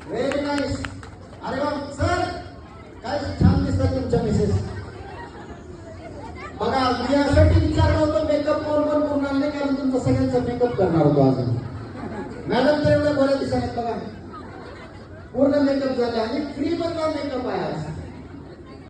Very nice. अरे वा sir, काय छान दिसतात तुमच्या मिसेस. बघा मी यासाठी विचारलं होतं मेकअप कोण करून आणले, कारण तुमचा सगळ्यांचा मेकअप करणार होतो आज. मॅडम तर एवढ्या बऱ्या दिसत बघा, पूर्ण मेकअप झाले आणि फ्री मधला मेकअप आहे आज.